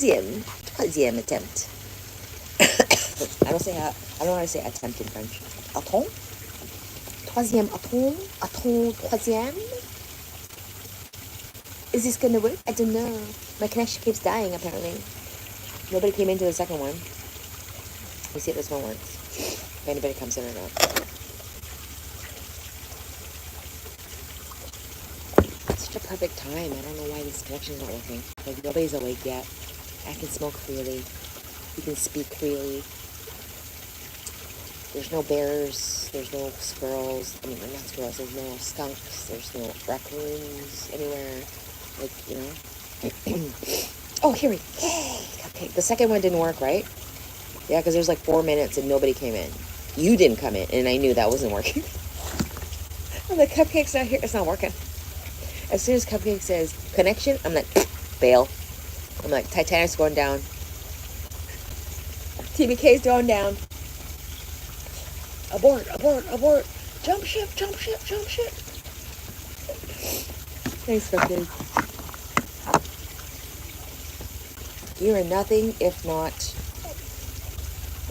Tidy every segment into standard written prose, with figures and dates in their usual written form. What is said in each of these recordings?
troisième attempt. I don't know how to say attempt in French. Attempt? Troisième attempt, troisième. Is this gonna work? I don't know. My connection keeps dying, apparently. Nobody came into the second one. We'll see if this one works. If anybody comes in or not. It's such a perfect time. I don't know why this connection's not working. Like, nobody's awake yet. I can smoke freely. You can speak freely. There's no bears. There's no squirrels. I mean, not squirrels. There's no skunks. There's no raccoons anywhere. Like, you know. Oh, here we go. Yay! Cupcake. The second one didn't work, right? Yeah, because there's like 4 minutes and nobody came in. You didn't come in, and I knew that wasn't working. I'm like, Cupcake's not here. It's not working. As soon as Cupcake says connection, I'm like, bail. I'm like, Titanic's going down. TBK's going down. Abort, abort, abort. Jump ship, jump ship, jump ship. Thanks, Cupcake. You are nothing if not,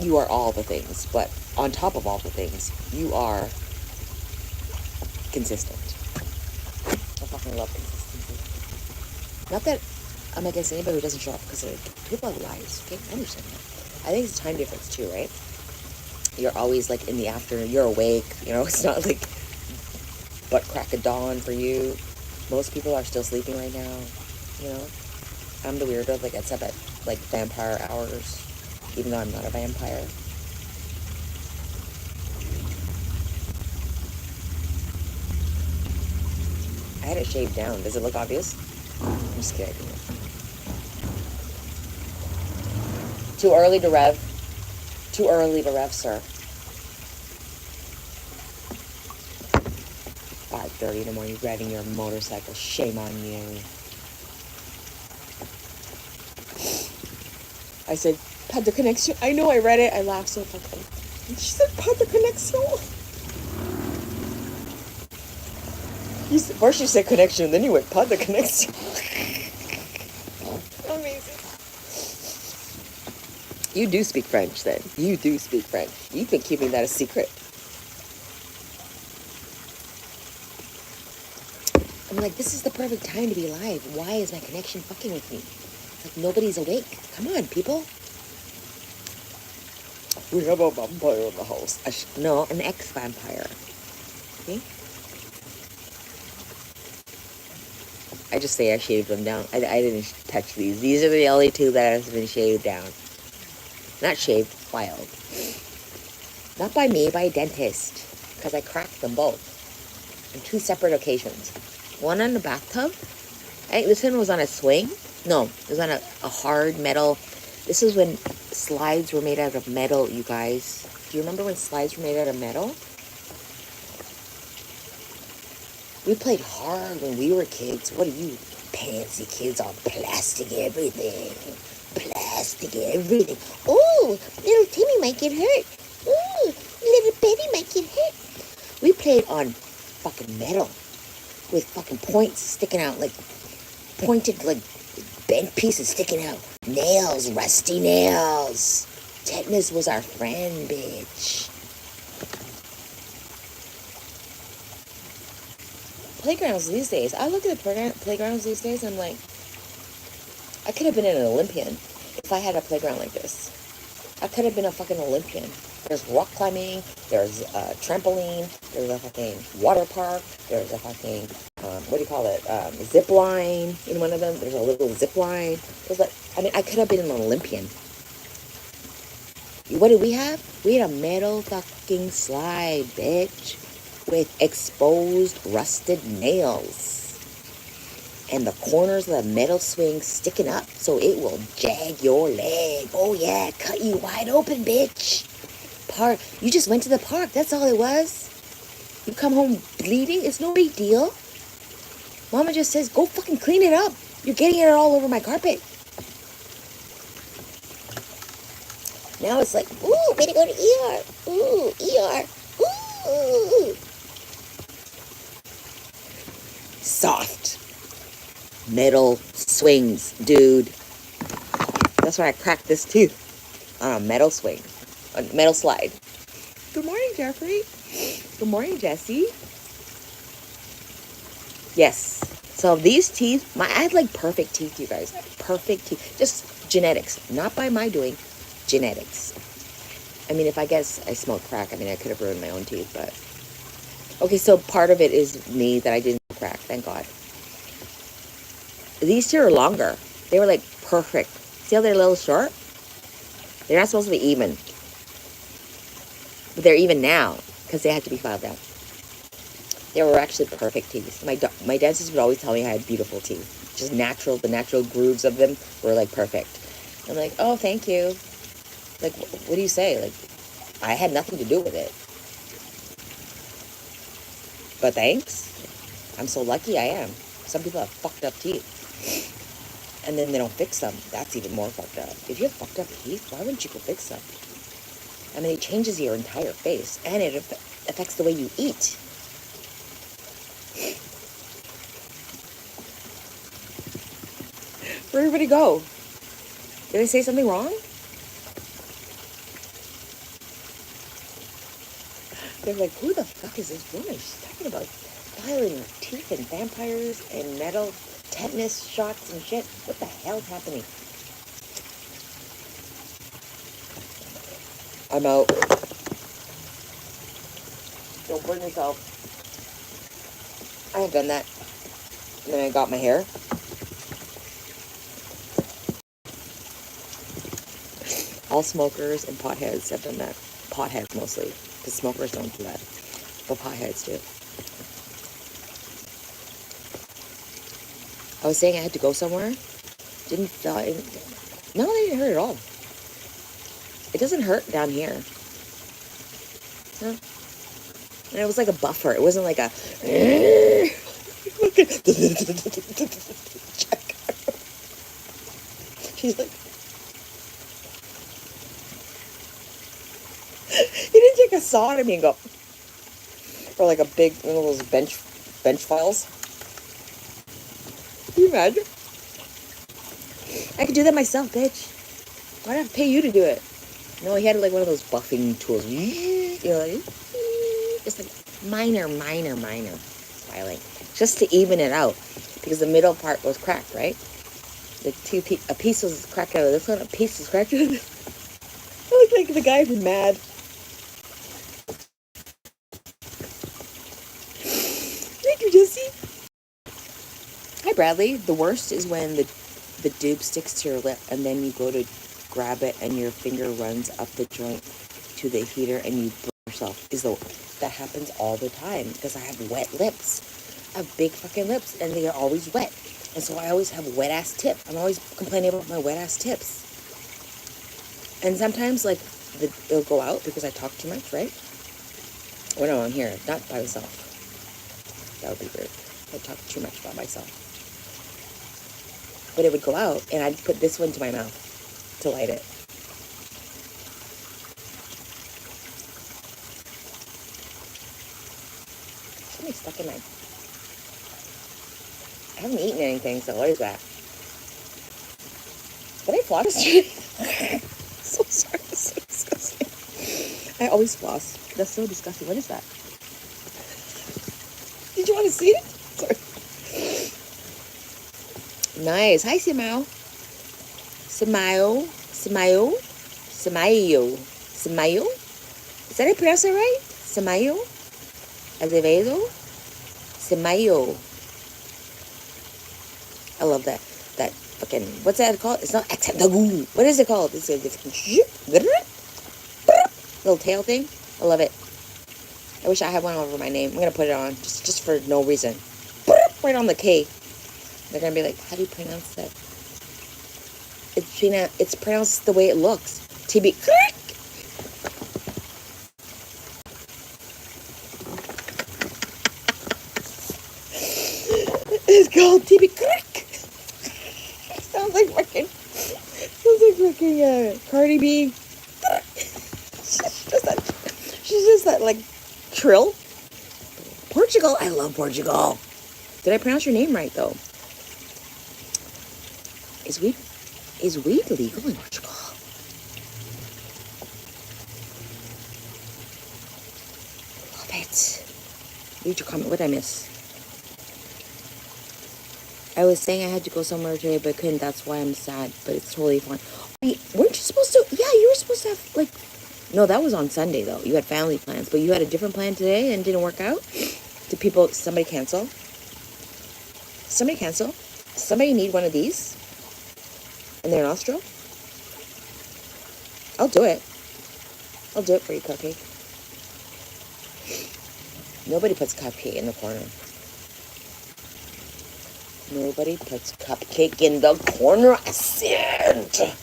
you are all the things. But on top of all the things, you are consistent. I fucking love consistency. Not that I'm against anybody who doesn't show up, because people have lives, okay? I understand that. I think it's a time difference too, right? You're always like in the afternoon, you're awake, you know, it's not like butt crack of dawn for you. Most people are still sleeping right now, you know? I'm the weirdo that gets up at like vampire hours, even though I'm not a vampire. I had it shaved down. Does it look obvious? I'm just kidding. Too early to rev. Too early to rev, sir. 5:30 in the morning, riding your motorcycle. Shame on you. I said, pas de connexion. I know, I read it. I laughed so fucking. She said, pas de connexion. First you said connection, then you went, pas de connexion. Amazing. You do speak French, then. You do speak French. You've been keeping that a secret. I'm like, this is the perfect time to be alive. Why is my connection fucking with me? It's like nobody's awake. Come on, people. We have a vampire in the house. No, an ex-vampire. Okay? I just say I shaved them down. I didn't touch these. These are the only two that have been shaved down. Not shaved, filed. Not by me, by a dentist. Because I cracked them both. On 2 separate occasions. One on the bathtub. I think this one was on a swing. No, it was on a hard metal. This is when slides were made out of metal, you guys. Do you remember when slides were made out of metal? We played hard when we were kids. What are you pansy kids on plastic everything? Plastic everything. Ooh, little Timmy might get hurt. Ooh, little baby might get hurt. We played on fucking metal with fucking points sticking out, like pointed, like bent pieces sticking out. Nails, rusty nails. Tetanus was our friend, bitch. Playgrounds these days. I look at the playgrounds these days and I'm like, I could have been an Olympian if I had a playground like this. I could have been a fucking Olympian. There's rock climbing, there's a trampoline, there's a fucking water park, there's a fucking, what do you call it, zip line in one of them. There's a little zip line. There's like, I mean, I could have been an Olympian. What did we have? We had a metal fucking slide, bitch, with exposed rusted nails. And the corners of the metal swing sticking up so it will jag your leg. Oh yeah, cut you wide open, bitch. You just went to the park, that's all it was. You come home bleeding, it's no big deal. Mama just says, go fucking clean it up. You're getting it all over my carpet. Now it's like, ooh, way to go to ER. Ooh, ER. Ooh. Soft metal swings, dude. That's why I cracked this tooth on a metal swing, a metal slide. Good morning, Jeffrey. Good morning, Jesse. Yes. So these teeth, I had like perfect teeth, you guys. Perfect teeth. Just genetics. Not by my doing. Genetics. I mean, if I guess I smoked crack, I mean, I could have ruined my own teeth, but... Okay, so part of it is me that I didn't crack, thank God. These two are longer. They were like perfect. See how they're a little short? They're not supposed to be even. But they're even now, because they had to be filed down. They were actually perfect teeth. My dentist would always tell me I had beautiful teeth. Just natural, the natural grooves of them were like perfect. I'm like, oh, thank you. Like, what do you say? Like, I had nothing to do with it. But thanks. I'm so lucky I am. Some people have fucked up teeth. And then they don't fix them. That's even more fucked up. If you have fucked up teeth, why wouldn't you go fix them? I mean, it changes your entire face. And it affects the way you eat. Where'd everybody go? Did I say something wrong? They're like, who the fuck is this woman? She's talking about filing her teeth and vampires and metal tetanus shots and shit. What the hell's happening? I'm out. Don't burn yourself. I have done that. And then I got my hair. All smokers and potheads have done that. Potheads mostly. Because smokers don't do that. But potheads do. I was saying I had to go somewhere. Didn't feel... No, they didn't hurt at all. It doesn't hurt down here. No. And it was like a buffer. It wasn't like a... She's like... He didn't take a saw to me and go... Or like a big, one of those bench files. Can you imagine? I could do that myself, bitch. Why not pay you to do it? No, he had like one of those buffing tools. You know, like, just like minor filing. Just to even it out. Because the middle part was cracked, right? The a piece was cracked out of this one, a piece was cracked out of this. I look like the guy from Mad. Thank you, Jesse. Hi, Bradley. The worst is when the dupe sticks to your lip and then you go to grab it and your finger runs up the joint to the heater and you burn yourself. That happens all the time because I have wet lips. I have big fucking lips and they are always wet. And so I always have wet ass tip. I'm always complaining about my wet ass tips. And sometimes like it'll go out because I talk too much, right? Or no, I'm here, not by myself. That would be weird. I talk too much by myself. But it would go out, and I'd put this one to my mouth to light it. Something's stuck in my... I haven't eaten anything, so what is that? Did I floss yesterday? So sorry, that's so disgusting. I always floss. That's so disgusting. What is that? Did you want to see it? Sorry. Nice. Hi, Simao. Simao. Is that how I pronounce it right? Simao? Azevedo? Simao. I love that. That fucking... What's that called? It's not... What is it called? It's a little tail thing. I love it. I wish I had one over my name. I'm going to put it on. Just for no reason. Right on the K. They're going to be like, how do you pronounce that? It's pronounced the way it looks. TB. It's called TB. Sounds like fucking Cardi B. She's just that like trill. Portugal. I love Portugal. Did I pronounce your name right though? Is weed? Is weed legal in Portugal? Love it. Read your comment. What did I miss? I was saying I had to go somewhere today, but couldn't. That's why I'm sad, but it's totally fine. Wait, weren't you supposed to? Yeah, you were supposed to have, like... No, that was on Sunday, though. You had family plans, but you had a different plan today and didn't work out? Somebody cancel? Somebody cancel? Somebody need one of these? And they're nostril? I'll do it. I'll do it for you, Cupcake. Nobody puts Cupcake in the corner. Nobody puts Cupcake in the corner. I said,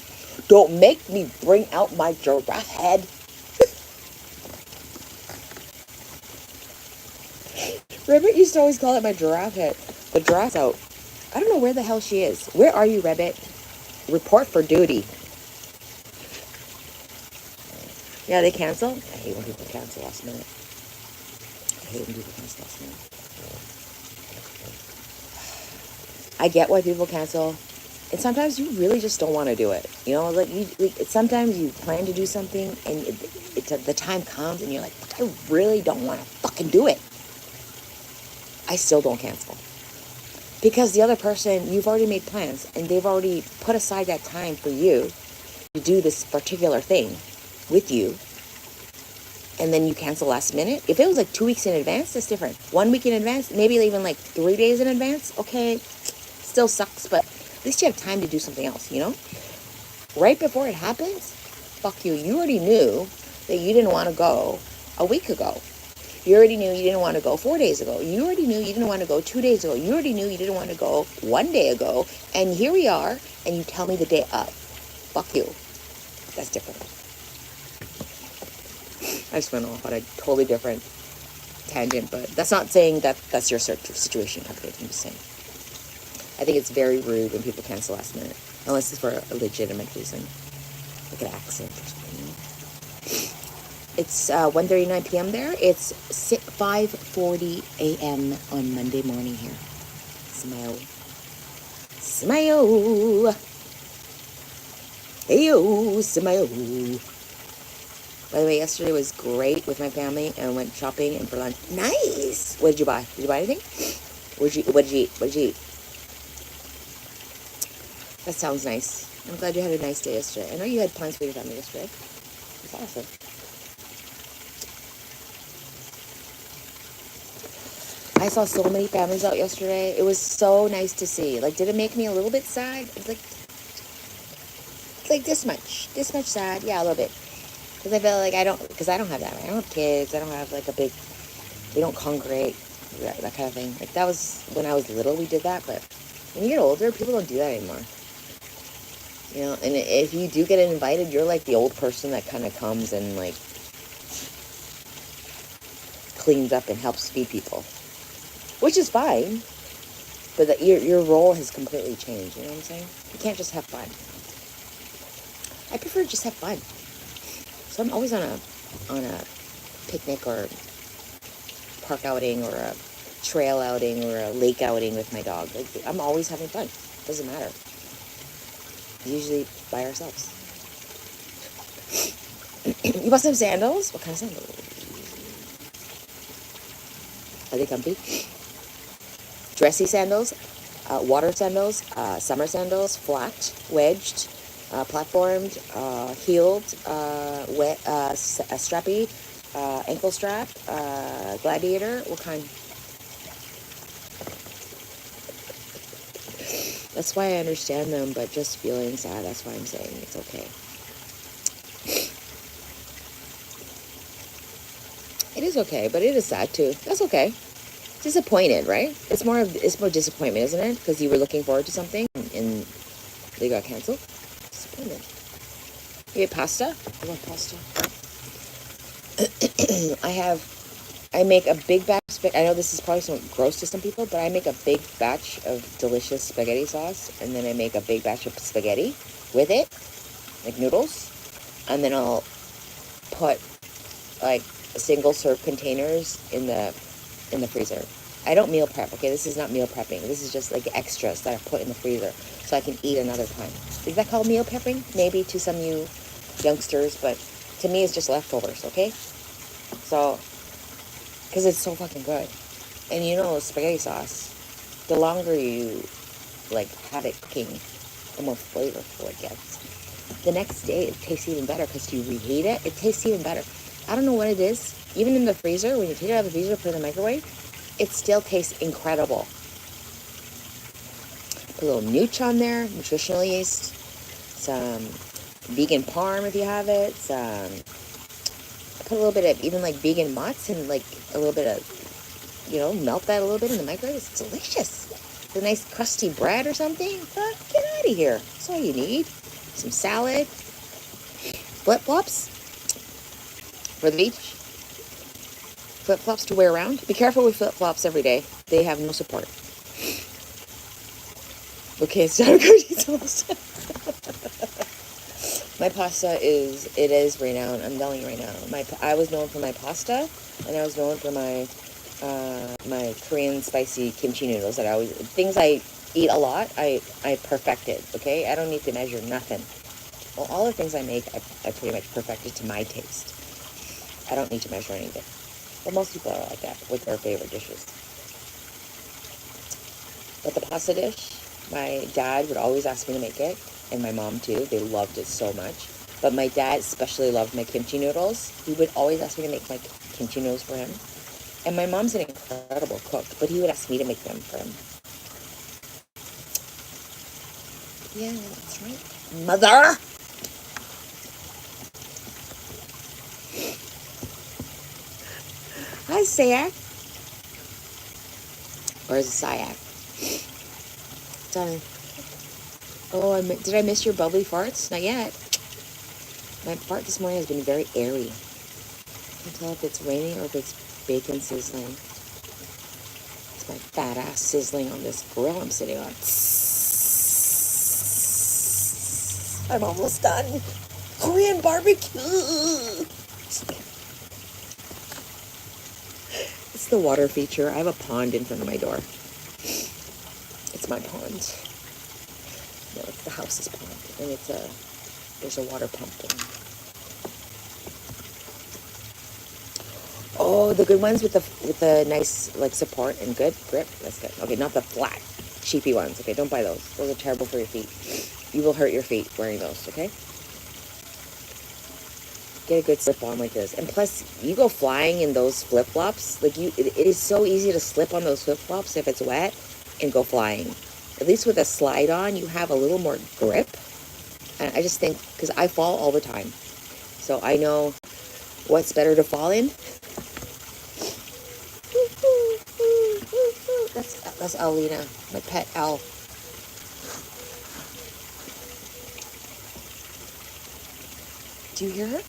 don't make me bring out my giraffe head. Ribbit used to always call it my giraffe head. The giraffe's out. I don't know where the hell she is. Where are you, Ribbit? Report for duty. Yeah, they cancel. I hate when people cancel last minute. I get why people cancel. And sometimes you really just don't want to do it. You know, sometimes you plan to do something and the time comes and you're like, I really don't want to fucking do it. I still don't cancel. Because the other person, you've already made plans and they've already put aside that time for you to do this particular thing with you. And then you cancel last minute. If it was like 2 weeks in advance, that's different. 1 week in advance, maybe even like 3 days in advance. Okay, still sucks, but at least you have time to do something else, you know? Right before it happens, fuck you. You already knew that you didn't want to go a week ago. You already knew you didn't want to go 4 days ago. You already knew you didn't want to go 2 days ago. You already knew you didn't want to go 1 day ago. And here we are, and you tell me the day up. Fuck you. That's different. I just went off on a totally different tangent, but that's not saying that that's your situation. I'm just saying. I think it's very rude when people cancel last minute, unless it's for a legitimate reason, like an accident or something. You know? It's 1:39 p.m. there. It's 5:40 a.m. on Monday morning here. Smile. Smile. Heyo, smile. By the way, yesterday was great with my family and went shopping and for lunch. Nice. What did you buy? Did you buy anything? What did you eat? What did you eat? That sounds nice. I'm glad you had a nice day yesterday. I know you had plans for your family yesterday. That's awesome. I saw so many families out yesterday. It was so nice to see. Like, did it make me a little bit sad? It's like this much sad. Yeah, a little bit. Because I feel like I don't have that. I don't have kids. I don't have like we don't congregate, that kind of thing. Like, that was when I was little, we did that. But when you get older, people don't do that anymore. You know, and if you do get invited, you're like the old person that kind of comes and like cleans up and helps feed people. Which is fine, but your role has completely changed, you know what I'm saying? You can't just have fun. I prefer to just have fun. So I'm always on a picnic or park outing or a trail outing or a lake outing with my dog. Like, I'm always having fun. Doesn't matter. Usually by ourselves. You bought some sandals? What kind of sandals? Are they comfy? Dressy sandals, water sandals, summer sandals, flat, wedged, platformed, heeled, strappy, ankle strap, gladiator. What kind? That's why I understand them, but just feeling sad. That's why I'm saying it's okay. It is okay, but it is sad too. That's okay. Disappointed, right? It's more disappointment, isn't it? Because you were looking forward to something and they got canceled. Disappointed. You get pasta? I love pasta. I make a big batch. I know this is probably gross to some people, but I make a big batch of delicious spaghetti sauce, and then I make a big batch of spaghetti with it, like noodles, and then I'll put like single serve containers in the freezer. I don't meal prep, okay? This is not meal prepping. This is just like extras that I put in the freezer so I can eat another time. Is that called meal prepping? Maybe to some of you youngsters, but to me it's just leftovers, okay? So, because it's so fucking good. And you know, spaghetti sauce, the longer you like have it cooking, the more flavorful it gets. The next day, it tastes even better because you reheat it. It tastes even better. I don't know what it is. Even in the freezer, when you take it out of the freezer, put it in the microwave, it still tastes incredible. Put a little nooch on there, nutritional yeast, some vegan parm if you have it, put a little bit of even like vegan mozz and like a little bit of, you know, melt that a little bit in the microwave. It's delicious. It's a nice crusty bread or something. Get out of here. That's all you need. Some salad, flip-flops for the beach, flip-flops to wear around. Be careful with flip-flops every day. They have no support. Okay, it's time to go eat some pasta. My pasta is renowned. I'm telling you right now. I was known for my pasta, and I was known for my my Korean spicy kimchi noodles that things I eat a lot, I perfected, okay? I don't need to measure nothing. Well, all the things I make, I pretty much perfected to my taste. I don't need to measure anything. But most people are like that with their favorite dishes. But the pasta dish, my dad would always ask me to make it, and my mom too. They loved it so much. But my dad especially loved my kimchi noodles. He would always ask me to make my kimchi noodles for him. And my mom's an incredible cook, but he would ask me to make them for him. Yeah, that's right. Mother! Hi, Sayak. Or is it Sayak? Darling. Oh, did I miss your bubbly farts? Not yet. My fart this morning has been very airy. I can't tell if it's raining or if it's bacon sizzling. It's my fat ass sizzling on this grill I'm sitting on. I'm almost done. Korean barbecue. It's the water feature. I have a pond in front of my door. It's my pond. No, it's the house's pond. And there's a water pump in. Oh, the good ones with the nice like support and good grip. That's good. Okay, not the flat, cheapy ones. Okay, don't buy those. Those are terrible for your feet. You will hurt your feet wearing those. Okay. Get a good slip on like this. And plus, you go flying in those flip flops. Like it is so easy to slip on those flip flops if it's wet and go flying. At least with a slide on, you have a little more grip. And I just think because I fall all the time, so I know what's better to fall in. That's Alina, my pet owl. Do you hear her?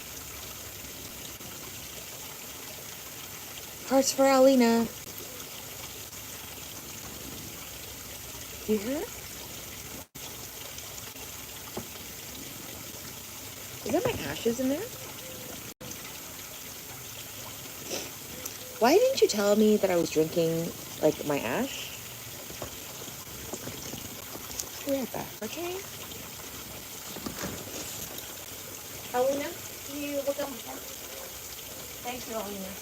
Hearts for Alina. Do you hear her? Is that my ashes in there? Why didn't you tell me that I was drinking, like, my ash? Be right back, okay? Alina, can you look up my phone? Thank you, Alina.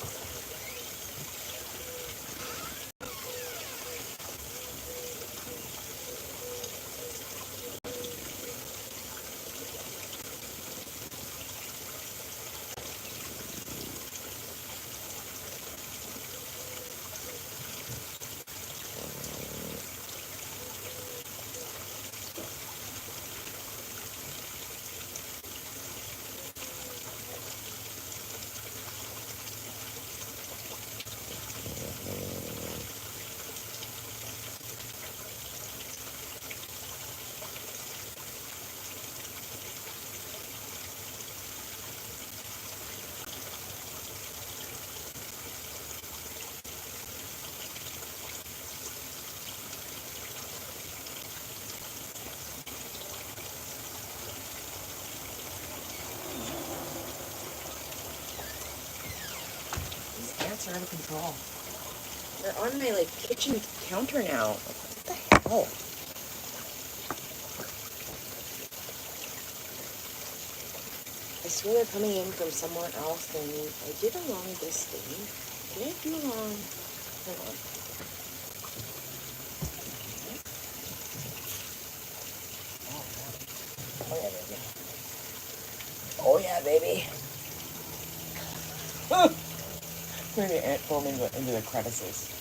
These ants are out of control. They're on my, like, kitchen counter now. What the hell? I swear they're coming in from somewhere else than me. I did a long distance. Did I do a long... Hold on. Oh, yeah, baby. Oh, yeah, baby. Maybe ant foam into the crevices.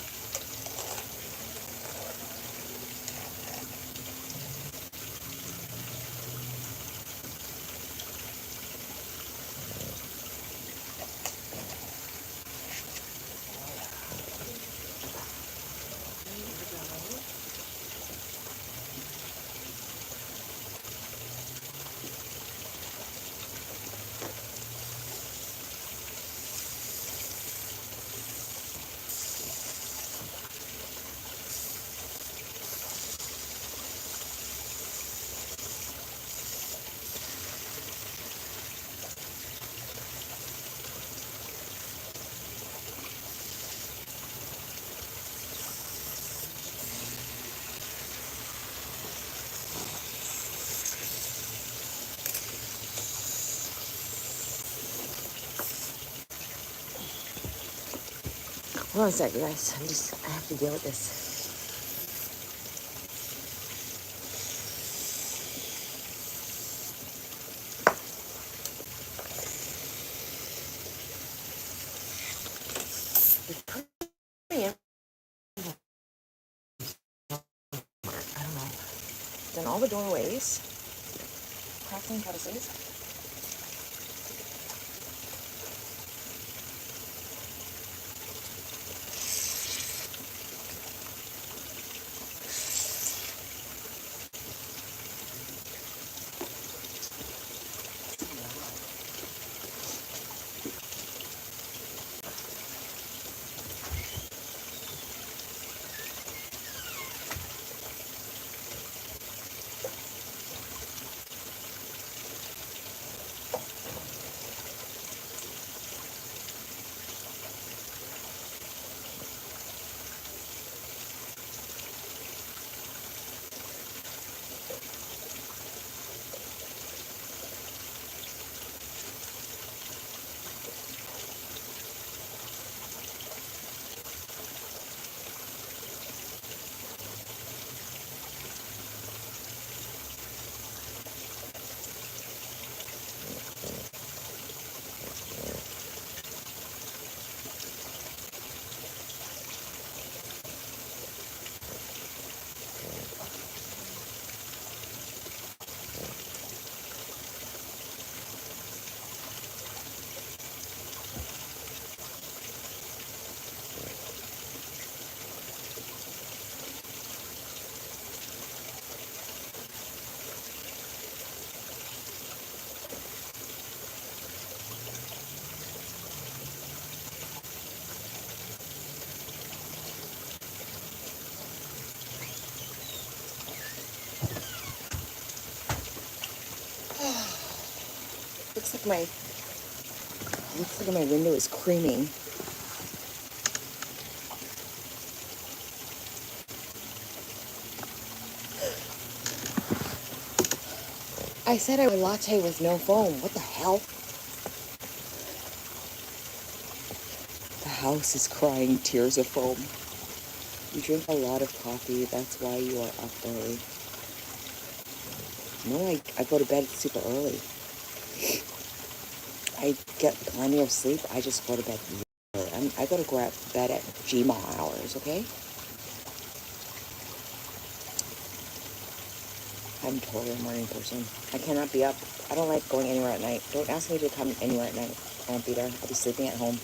Hold on a second, guys. I have to deal with this. I don't know. Done all the doorways. Crafting crevices. Looks like my window is creaming. I said I would latte with no foam. What the hell? The house is crying tears of foam. You drink a lot of coffee. That's why you are up early. No, I go to bed super early. I get plenty of sleep. I just go to bed early. I go to bed at GMA hours, okay? I'm totally a morning person. I cannot be up. I don't like going anywhere at night. Don't ask me to come anywhere at night. I won't be there. I'll be sleeping at home.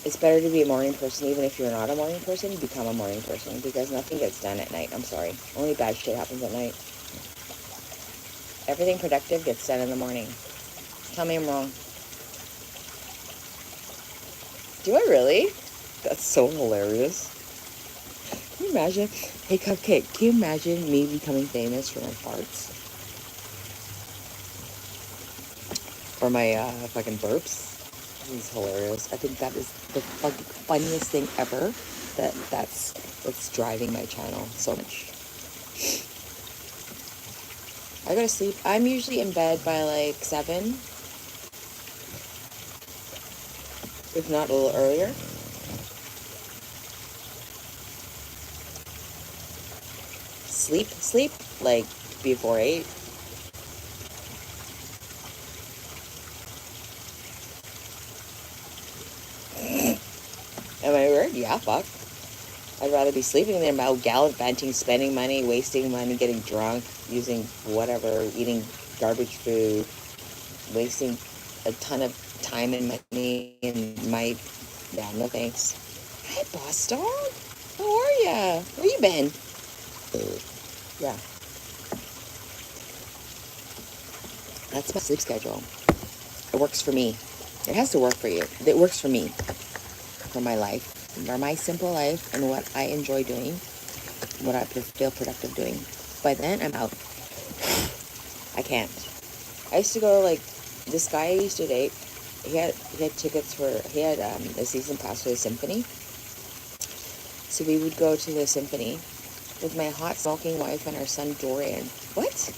It's better to be a morning person. Even if you're not a morning person, become a morning person, because nothing gets done at night. I'm sorry. Only bad shit happens at night. Everything productive gets done in the morning. Tell me I'm wrong. Do I really? That's so hilarious. Can you imagine? Hey, Cupcake, can you imagine me becoming famous for my farts? Or my fucking burps. It's hilarious. I think that is the funniest thing ever. That's what's driving my channel so much. I go to sleep. I'm usually in bed by like 7, if not a little earlier. Sleep like before 8. Am I weird? Yeah, fuck. I'd rather be sleeping than about gallivanting, spending money, wasting money, getting drunk, using whatever, eating garbage food, wasting a ton of time and money and my... Yeah, no thanks. Hi, boss dog. How are ya? Where you been? Yeah. That's my sleep schedule. It works for me. It has to work for you. It works for me. For my life. For my simple life and what I enjoy doing. What I feel productive doing. By then, I'm out. I can't. I used to go, like, this guy I used to date, he had tickets for, he had a season pass for the symphony. So we would go to the symphony with my hot smoking wife and our son Dorian. What?